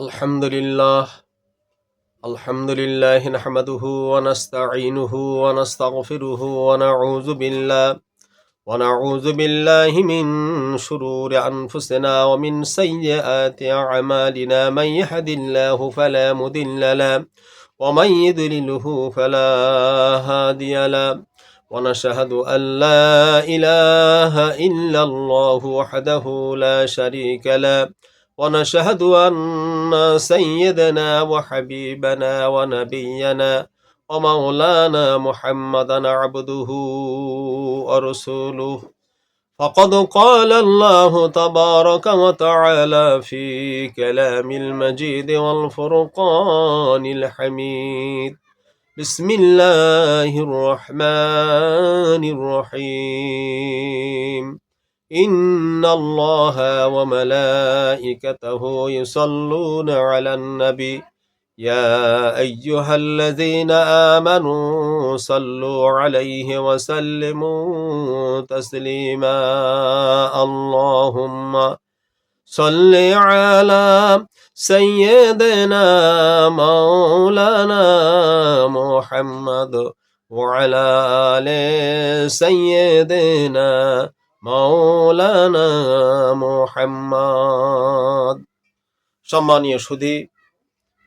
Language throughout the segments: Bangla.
আলহামদুলিল্লাহ আলহামদুলিল্লাহি নাহমাদুহু ওয়া নাস্তাঈনুহু ওয়া নাস্তাগফিরুহু ওয়া নাউযু বিল্লাহি মিন শুরুরি আনফুসিনা ওয়া মিন সাইয়্যাতি আ'মালিনা মান ইয়াহদিল্লাহু ফালা মুদিল্লা লাহু ওয়া মান ইউদ্লিলহু ফালা হাদিয়া লাহু ওয়া নাশহাদু আল লা ইলাহা ইল্লাল্লাহু ওয়াহদাহু লা শারীকা লাহু ونشهد أن سيدنا وحبيبنا ونبينا ومولانا محمدا عبده ورسوله فقد قال الله تبارك وتعالى في كلام المجيد والفرقان الحميد بسم الله الرحمن الرحيم إن الله وملائكته يصلون على النبي يا أيها الذين آمنوا صلوا عليه وسلموا تسليما اللهم صل على سيدنا مولانا محمد وعلى آل سيدنا মাওলানা মুহাম্মদ। সম্মানীয় সুধী,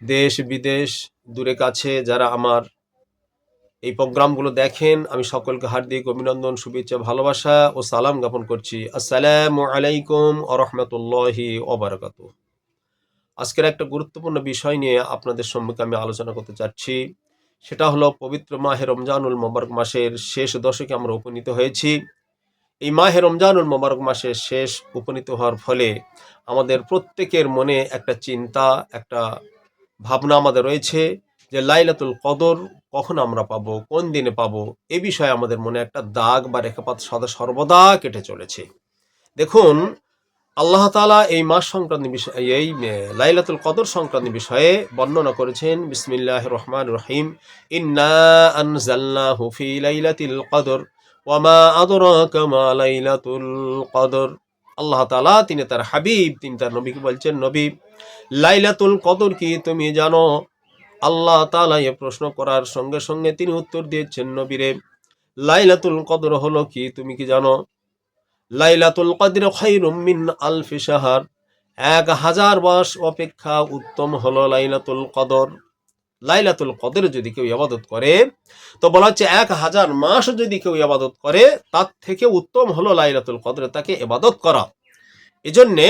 দেশ বিদেশ দূরে কাছে যারা আমার এই প্রোগ্রামগুলো দেখেন, আমি সকলকে হার্দিক অভিনন্দন, শুভেচ্ছা, ভালোবাসা ও সালাম জ্ঞাপন করছি। আসসালামু আলাইকুম ওয়া রাহমাতুল্লাহি ওয়া বারাকাতুহু। আজকের একটা গুরুত্বপূর্ণ বিষয় নিয়ে আপনাদের সম্মুখে আমি আলোচনা করতে চাচ্ছি। সেটা হলো পবিত্র মাহে রমজানুল মোবারক মাসের শেষ দশকে আমরা উপনীত হয়েছি। এই মাহে রমজানুল মোবারক মাসের শেষ উপনীত হওয়ার ফলে আমাদের প্রত্যেকের মনে একটা চিন্তা, একটা ভাবনা আমাদের রয়েছে যে লাইলাতুল কদর কখন আমরা পাবো, কোন দিনে পাবো, এ বিষয়ে আমাদের মনে একটা দাগ বা রেখাপাত সর্বদা কেটে চলেছে। দেখুন, আল্লাহ তাআলা এই মাস সংক্রান্ত বিষয়ে, এই লাইলাতুল কদর সংক্রান্ত বিষয়ে বর্ণনা করেছেন। বিসমিল্লাহির রহমানির রহিম। ইন্না আনজালনাহু ফি লাইলাতিল কদর ওয়ামা আদরাকা মা লাইলাতুল কদর। আল্লাহ তাআলা তিনি তার হাবিব, তিনি তার নবীকে বলছেন, নবী, লাইলাতুল কদর কি তুমি জানো? আল্লাহ তাআলা এ প্রশ্ন করার সঙ্গে সঙ্গে তিনি উত্তর দিয়েছেন, নবীরে, লাইলাতুল কদর হলো কি তুমি কি জানো? লাইলাতুল কদর খায়রুম মিন আলফি শাহর, 1000 মাস অপেক্ষা উত্তম হলো লাইলাতুল কদর। লাইলাতুল কদর যদি কেউ ইবাদত করে, তো বলা হচ্ছে 1000 মাস যদি কেউ ইবাদত করে, তার থেকে উত্তম হলো লাইলাতুল কদরে তাকে ইবাদত করা। এজন্যে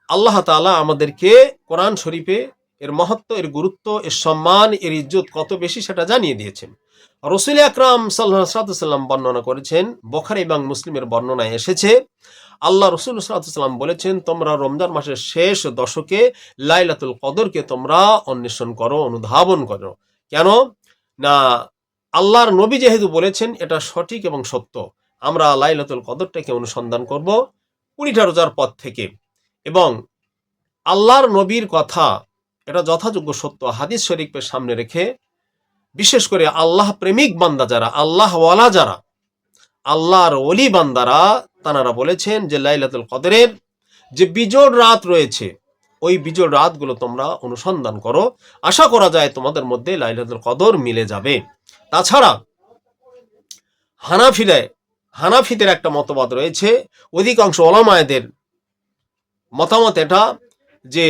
আল্লাহ তাআলা আমাদেরকে কোরআন শরীফে এর মহত্ব, এর গুরুত্ব, এর সম্মান, এর ইজ্জত কত বেশি সেটা জানিয়ে দিয়েছেন। রাসূল আকরাম সাল্লাল্লাহু আলাইহি ওয়াসাল্লাম বর্ণনা করেছেন, বুখারী এবং মুসলিমের বর্ণনায় এসেছে, আল্লাহ রাসূল সাল্লাল্লাহু আলাইহি ওয়াসাল্লাম বলেছেন, তোমরা রমজান মাসের শেষ দশকে লাইলাতুল কদরকে তোমরা অন্বেষণ করো, অনুধাবন করো। কেন না, আল্লাহর নবী যেহেতু বলেছেন এটা সঠিক এবং সত্য, আমরা লাইলাতুল কদরটাকে অনুসন্ধান করব 20টা রোজার পর থেকে। এবং আল্লাহর নবীর কথা এটা যথাযোগ্য সত্য, হাদিস শরীফের সামনে রেখে, বিশেষ করে আল্লাহ প্রেমিক বান্দা যারা, আল্লাহ ওয়ালা যারা, আল্লাহর ওলি বান্দারা, তারা বলেছেন যে লাইলাতুল কদরের যে বিজোড় রাত রয়েছে, ওই বিজোড় রাতগুলো তোমরা অনুসন্ধান করো। আশা করা যায় তোমাদের মধ্যে লাইলাতুল কদর মিলে যাবে। তাছাড়া হানাফিদের একটা মতবাদ রয়েছে, অধিকাংশ ওলামায়েদের মতামত এটা যে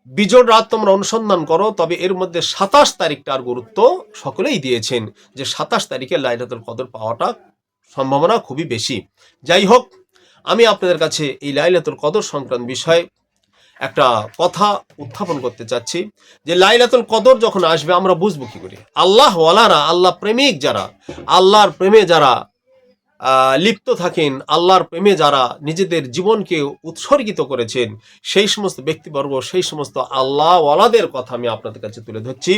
বিজোড় রাত তোমরা অনুসন্ধান করো, তবে এর মধ্যে 27 তারিখটার গুরুত্ব সকলেই দিয়েছেন, যে 27 তারিখে লাইলাতুল কদর পাওয়াটা সম্ভাবনা খুবই বেশি। যাই হোক, আমি আপনাদের কাছে এই লাইলাতুল কদর সংক্রান্ত বিষয়ে একটা কথা উত্থাপন করতে চাচ্ছি, যে লাইলাতুল কদর যখন আসবে আমরা বুঝবো কি করে। আল্লাহ ওয়ালারা, আল্লাহ প্রেমিক যারা, আল্লাহর প্রেমে যারা লিপ্ত থাকেন, আল্লাহর প্রেমে যারা নিজেদের জীবনকে উৎসর্গিত করেছেন, সেই সমস্ত ব্যক্তিবর্গ, সেই সমস্ত আল্লাহ ওয়ালাদের কথা আমি আপনাদের কাছে তুলে ধরছি।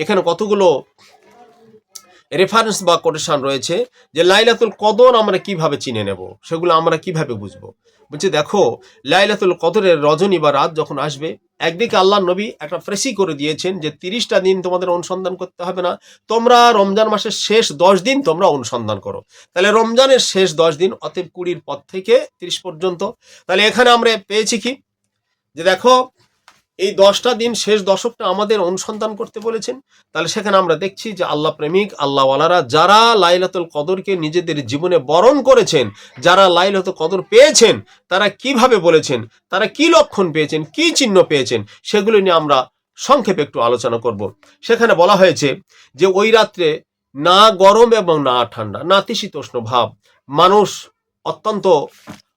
এখানে কতগুলো রেফারেন্স বা কোটেশন রয়েছে যে লাইলাতুল কদর আমরা কিভাবে চিনে নেব, সেগুলো আমরা কিভাবে বুঝবো। বলছি, দেখো, লাইলাতুল কদরের রজনী বা রাত যখন আসবে, একদিকে আল্লাহর নবী একটা ফ্রেসি করে দিয়েছেন যে 30টা দিন তোমাদের অনুসন্ধান করতে হবে না, তোমরা রমজান মাসের শেষ 10 দিন তোমরা অনুসন্ধান করো। তাহলে রমজানের শেষ 10 দিন, অতএব 20 পর থেকে 30 পর্যন্ত। তাহলে এখানে আমরা পেয়েছি কি, যে দেখো, এই 10টা দিন শেষ দশকটা আমাদের অনুসন্ধান করতে বলেছেন। তাহলে সেখানে আমরা দেখছি যে আল্লাহ প্রেমিক আল্লাহওয়ালারা যারা লাইলাতুল কদরকে নিজেদের জীবনে বরণ করেছেন, যারা লাইলাতুল কদর পেয়েছেন, তারা কিভাবে বলেছেন, তারা কি লক্ষণ পেয়েছেন, কি চিহ্ন পেয়েছেন, সেগুলো নিয়ে আমরা সংক্ষেপে একটু আলোচনা করব। সেখানে বলা হয়েছে যে ওই রাত্রে না গরম এবং না ঠান্ডা, নাতিশীতোষ্ণ ভাব, মানুষ অত্যন্ত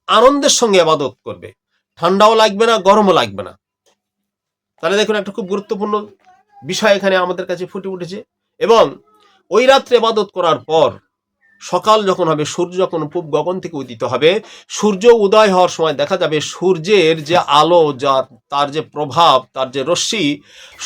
আনন্দের সঙ্গে ইবাদত করবে, ঠান্ডাও লাগবে না, গরমও লাগবে না। তাহলে দেখুন একটা খুব গুরুত্বপূর্ণ বিষয় এখানে আমাদের কাছে ফুটে উঠেছে। এবং ওই রাত্রে ইবাদত করার পর সকাল যখন হবে, সূর্য যখন পূব গগন থেকে উদিত হবে, সূর্য উদয় হওয়ার সময় দেখা যাবে সূর্যের যে আলো, তার যে প্রভাব, তার যে রশ্মি,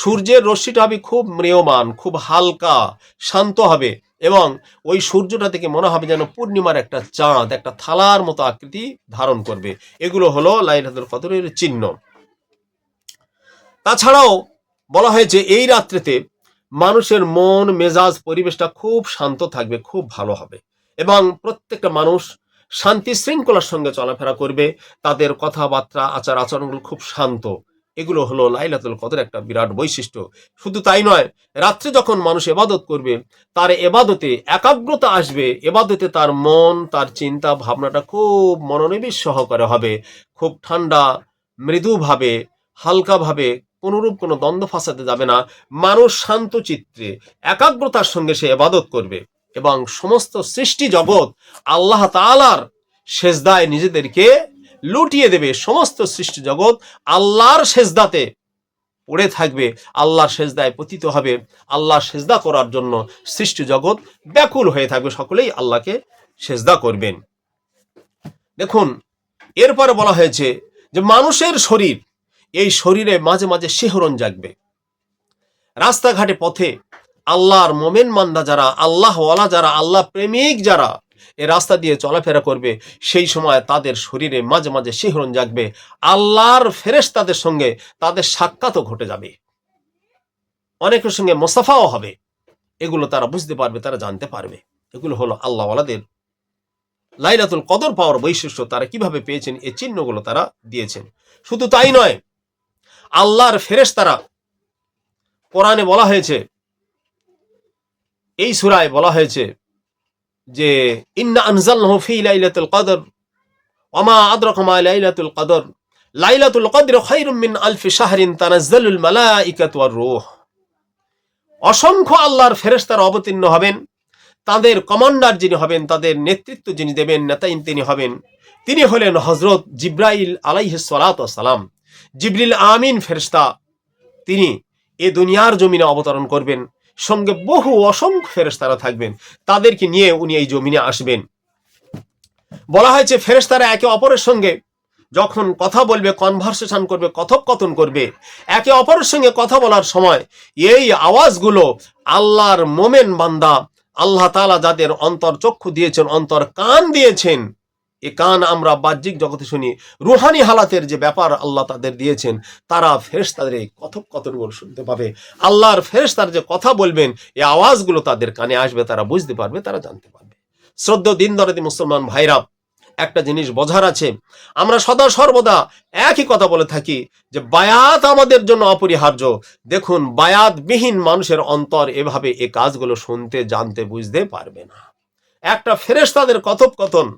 সূর্যের রশ্মিটা হবে খুব ম্রিয়মান, খুব হালকা, শান্ত হবে। এবং ওই সূর্যটা থেকে মনে হবে যেন পূর্ণিমার একটা চাঁদ, একটা থালার মতো আকৃতি ধারণ করবে। এগুলো হলো লাইলাতুল কদরের চিহ্ন। তাছাড়াও বলা হয়েছে এই রাত্রিতে মানুষের মন মেজাজ পরিবেশটা খুব শান্ত থাকবে, খুব ভালো হবে, এবং প্রত্যেকটা মানুষ শান্তি শৃঙ্খলার সঙ্গে চলাফেরা করবে, তাদের কথাবার্তা আচার আচরণগুলো খুব শান্ত। এগুলো হলো লাইলাতুল কদর একটা বিরাট বৈশিষ্ট্য। শুধু তাই নয়, রাত্রে যখন মানুষ এবাদত করবে, তার এবাদতে একাগ্রতা আসবে, এবাদতে তার মন, তার চিন্তা ভাবনাটা খুব মনোনিবেশ সহকারে হবে, খুব ঠান্ডা মৃদুভাবে, হালকাভাবে, কোনরূপ কোনো দ্বন্দ্ব ফাসাতে যাবে না। মানুষ শান্ত চিত্রে একাগ্রতার সঙ্গে সে ইবাদত করবে এবং সমস্ত সৃষ্টি জগৎ আল্লাহ তাআলার সেজদায় নিজেদেরকে লুটিয়ে দেবে। সমস্ত সৃষ্টি জগৎ আল্লাহর সেজদাতে পড়ে থাকবে, আল্লাহর সেজদায় পতিত হবে। আল্লাহর সেজদা করার জন্য সৃষ্টি জগৎ ব্যাকুল হয়ে থাকবে, সকলেই আল্লাহকে সেজদা করবেন। দেখুন, এরপরে বলা হয়েছে যে মানুষের শরীর, এই শরীরে মাঝে মাঝে শিহরণ জাগবে। রাস্তাঘাটে পথে আল্লাহর মোমেন মান্দা যারা, আল্লাহওয়ালা যারা, আল্লাহ প্রেমিক যারা এ রাস্তা দিয়ে চলাফেরা করবে, সেই সময় তাদের শরীরে মাঝে মাঝে শিহরণ জাগবে। আল্লাহর ফেরেশতাদের সঙ্গে তাদের সাক্ষাৎও ঘটে যাবে, অনেকের সঙ্গে মোসাফাও হবে। এগুলো তারা বুঝতে পারবে, তারা জানতে পারবে। এগুলো হলো আল্লাহওয়ালাদের লাইলাতুল কদর পাওয়ার বৈশিষ্ট্য। তারা কিভাবে পেয়েছেন, এই চিহ্নগুলো তারা দিয়েছেন। শুধু তাই নয়, আল্লাহর ফেরেশতারা, কোরআনে বলা হয়েছে, এই সূরায় বলা হয়েছে যে ইন্না আনজালনাহু ফি লাইলাতুল কদর ওয়া মা আদরাকা মা লাইলাতুল কদর লাইলাতুল কদর খায়রুম মিন আলফি শাহরিন তানাজ্জালুল মালাইকাতু ওয়ার রূহ। অসংখ্য আল্লাহর ফেরেশতারা অবতীর্ণ হবেন। তাদের কমান্ডার যিনি হবেন, তাদের নেতৃত্ব যিনি দেবেন, নেতাইন তিনি হবেন, তিনি হলেন হযরত জিবরাইল আলাইহিস সালাতু ওয়াস সালাম। জিবরিল আমিন ফেরেশতা, তিনি এ দুনিয়ার জমিনে অবতরণ করবেন। সঙ্গে বহু অসংখ্য ফেরেশতারা থাকবেন, তাদেরকে নিয়ে উনি এই জমিনে আসবেন। বলা হয়েছে ফেরেশতারা একে অপরের সঙ্গে যখন কথা বলবে, কনভারসেশন করবে, কথোপকথন করবে, একে অপরের সঙ্গে কথা বলার সময় এই আওয়াজগুলো আল্লাহর মোমেন বান্দা, আল্লাহ তাআলা যাদের অন্তর চক্ষু দিয়েছেন, অন্তর কান দিয়েছেন, এ কান আমরা বাহ্যিক জগতে শুনি, রুহানি হালাতের যে ব্যাপার আল্লাহ তাদের দিয়েছেন, তারা ফেরেশতাদের এই কথোপকথনগুলো শুনতে পাবে। আল্লাহর ফেরেশতারা যে কথা বলবেন, এই আওয়াজগুলো তাদের কানে আসবে, তারা বুঝতে পারবে, তারা জানতে পারবে। শ্রদ্ধেয় দিন দরদি মুসলমান ভাইরা, একটা জিনিস বোঝার আছে, আমরা সদা সর্বদা একই কথা বলে থাকি যে বায়াত আমাদের জন্য অপরিহার্য। দেখুন, বায়াতবিহীন মানুষের অন্তর এভাবে এই কাজগুলো শুনতে, জানতে, বুঝতে পারবে না। একটা ফেরেশতাদের কথোপকথন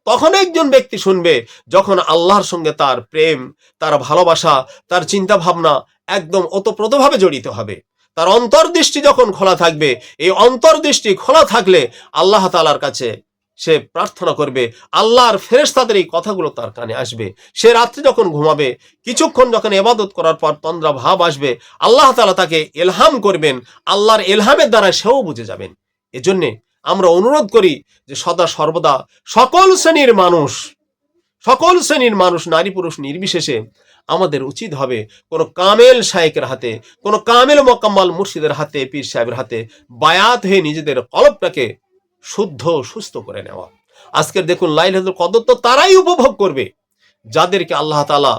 তখন একজন ব্যক্তি শুনবে যখন আল্লাহর সঙ্গে তার প্রেম, তার ভালোবাসা, তার চিন্তা ভাবনা একদম ওতপ্রোতভাবে জড়িত হবে। তার অন্তর্দৃষ্টি যখন খোলা থাকবে, এই অন্তর্দৃষ্টি খোলা থাকলে আল্লাহ তাআলার কাছে সে প্রার্থনা করবে, আল্লাহর ফেরেশতাদের এই কথাগুলো তার কানে আসবে। সে রাত্রে যখন ঘুমাবে, কিছুক্ষণ যখন ইবাদত করার পর তন্দ্রা ভাব আসবে, আল্লাহ তাআলা তাকে ইলহাম করবেন, আল্লাহর ইলহামের দ্বারা সেও বুঝে যাবেন। এজন্যে আমরা অনুরোধ করি যে সদা সর্বদা সকল শ্রেণীর মানুষ, নারী পুরুষ নির্বিশেষে আমাদের উচিত হবে কোনো কামেল শায়েকের হাতে, কোনো কামেল মোকাম্মাল মুর্শিদের হাতে, পীর সাহেবের হাতে বায়াত হয়ে নিজেদের কলবটাকে শুদ্ধ সুস্থ করে নেওয়া। আজকের দেখুন লাইলাতুল কদর তো তারাই উপভোগ করবে যাদেরকে আল্লাহ তাআলা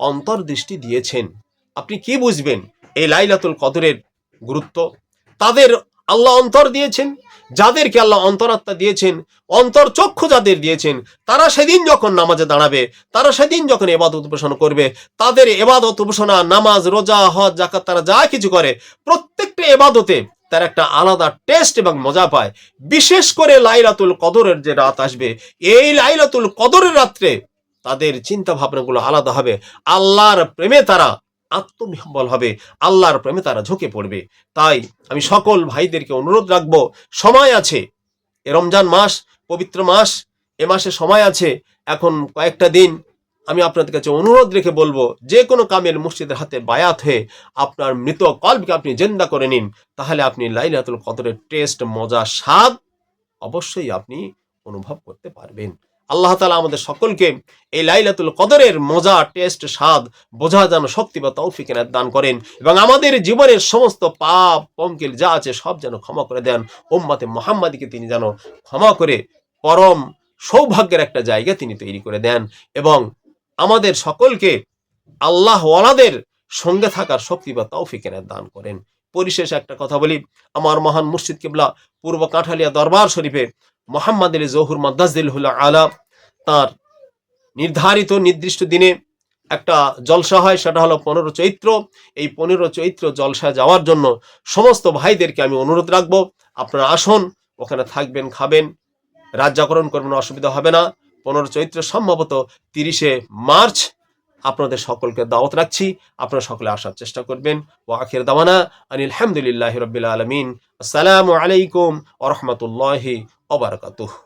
অন্তর্দৃষ্টি দিয়েছেন। আপনি কি বুঝবেন এই লাইলাতুল কদরের গুরুত্ব? তাদের আল্লাহ অন্তর দিয়েছেন, যাদেরকে আল্লাহ অন্তরাত্মা দিয়েছেন, অন্তরচক্ষু যাদের দিয়েছেন, তারা সেদিন যখন নামাজে দাঁড়াবে, তারা সেদিন যখন ইবাদত উপাসনা করবে, তাদের ইবাদত উপাসনা, নামাজ, রোজা, হজ, যাকাত, তারা যা কিছু করে প্রত্যেকটা ইবাদতে তার একটা আলাদা টেস্ট এবং মজা পায়। বিশেষ করে লাইলাতুল কদরের যে রাত আসবে, এই লাইলাতুল কদরের রাত্রে তাদের চিন্তা ভাবনাগুলো আলাদা হবে। আল্লাহর প্রেমে তারা আত্মবিহ্বল হবে, আল্লাহর প্রেমে তারা ঝুঁকে পড়বে। তাই আমি সকল ভাইদেরকে অনুরোধ রাখবো, সময় আছে, এ রমজান মাস, পবিত্র মাস, এ মাসে সময় আছে। এখন কয়েকটা দিন আমি আপনাদের কাছে অনুরোধ রেখে বলবো, যে কোনো কামেল মসজিদের হাতে বায়াত হয়ে আপনার মৃত কলবকে আপনি জিন্দা করে নিন, তাহলে আপনি লাইলাতুল কদরের টেস্ট, মজা, স্বাদ অবশ্যই আপনি অনুভব করতে পারবেন। আল্লাহ তাআলা আমাদের সকলকে এই লাইলাতুল কদরের মজা, টেস্ট, স্বাদ বোঝা যেন শক্তি বা তৌফিক এনায়েত দান করেন, এবং আমাদের জীবনের সমস্ত পাপ পঙ্কিল যা আছে সব যেন ক্ষমা করে দেন। উম্মতে মুহাম্মাদীকে তিনি যেন ক্ষমা করে পরম সৌভাগ্যের একটা জায়গা তিনি তৈরি করে দেন, এবং আমাদের সকলকে আল্লাহ ওয়ালাদের সঙ্গে থাকার শক্তি বা তৌফিক এনায়েত দান করেন। পরিশেষে একটা কথা বলি, আমার মহান মুর্শিদ কিবলা পূর্ব কাঁঠালিয়া দরবার শরীফে মোহাম্মদ আলী জহুর মাদ্দাজিলহুল আলা তার নির্ধারিত নির্দিষ্ট দিনে একটা জলসা হয়, সেটা হলো 15 চৈত্র। এই 15 চৈত্র জলসায় যাওয়ার জন্য সমস্ত ভাইদেরকে আমি অনুরোধ রাখবো, আপনারা আসুন, ওখানে থাকবেন, খাবেন, রাত জাগরণ করবেন, অসুবিধা হবে না। 15 চৈত্র সম্ভবত 30শে মার্চ আপনাদের সকলকে দাওয়াত রাখছি, আপনারা সকলে আসার চেষ্টা করবেন। ওয়া আখির দাওয়ানা আনিল হামদুলিল্লাহি রাব্বিল আলামিন। আসসালামু আলাইকুম ওয়া রাহমাতুল্লাহি ওয়া বারাকাতুহু।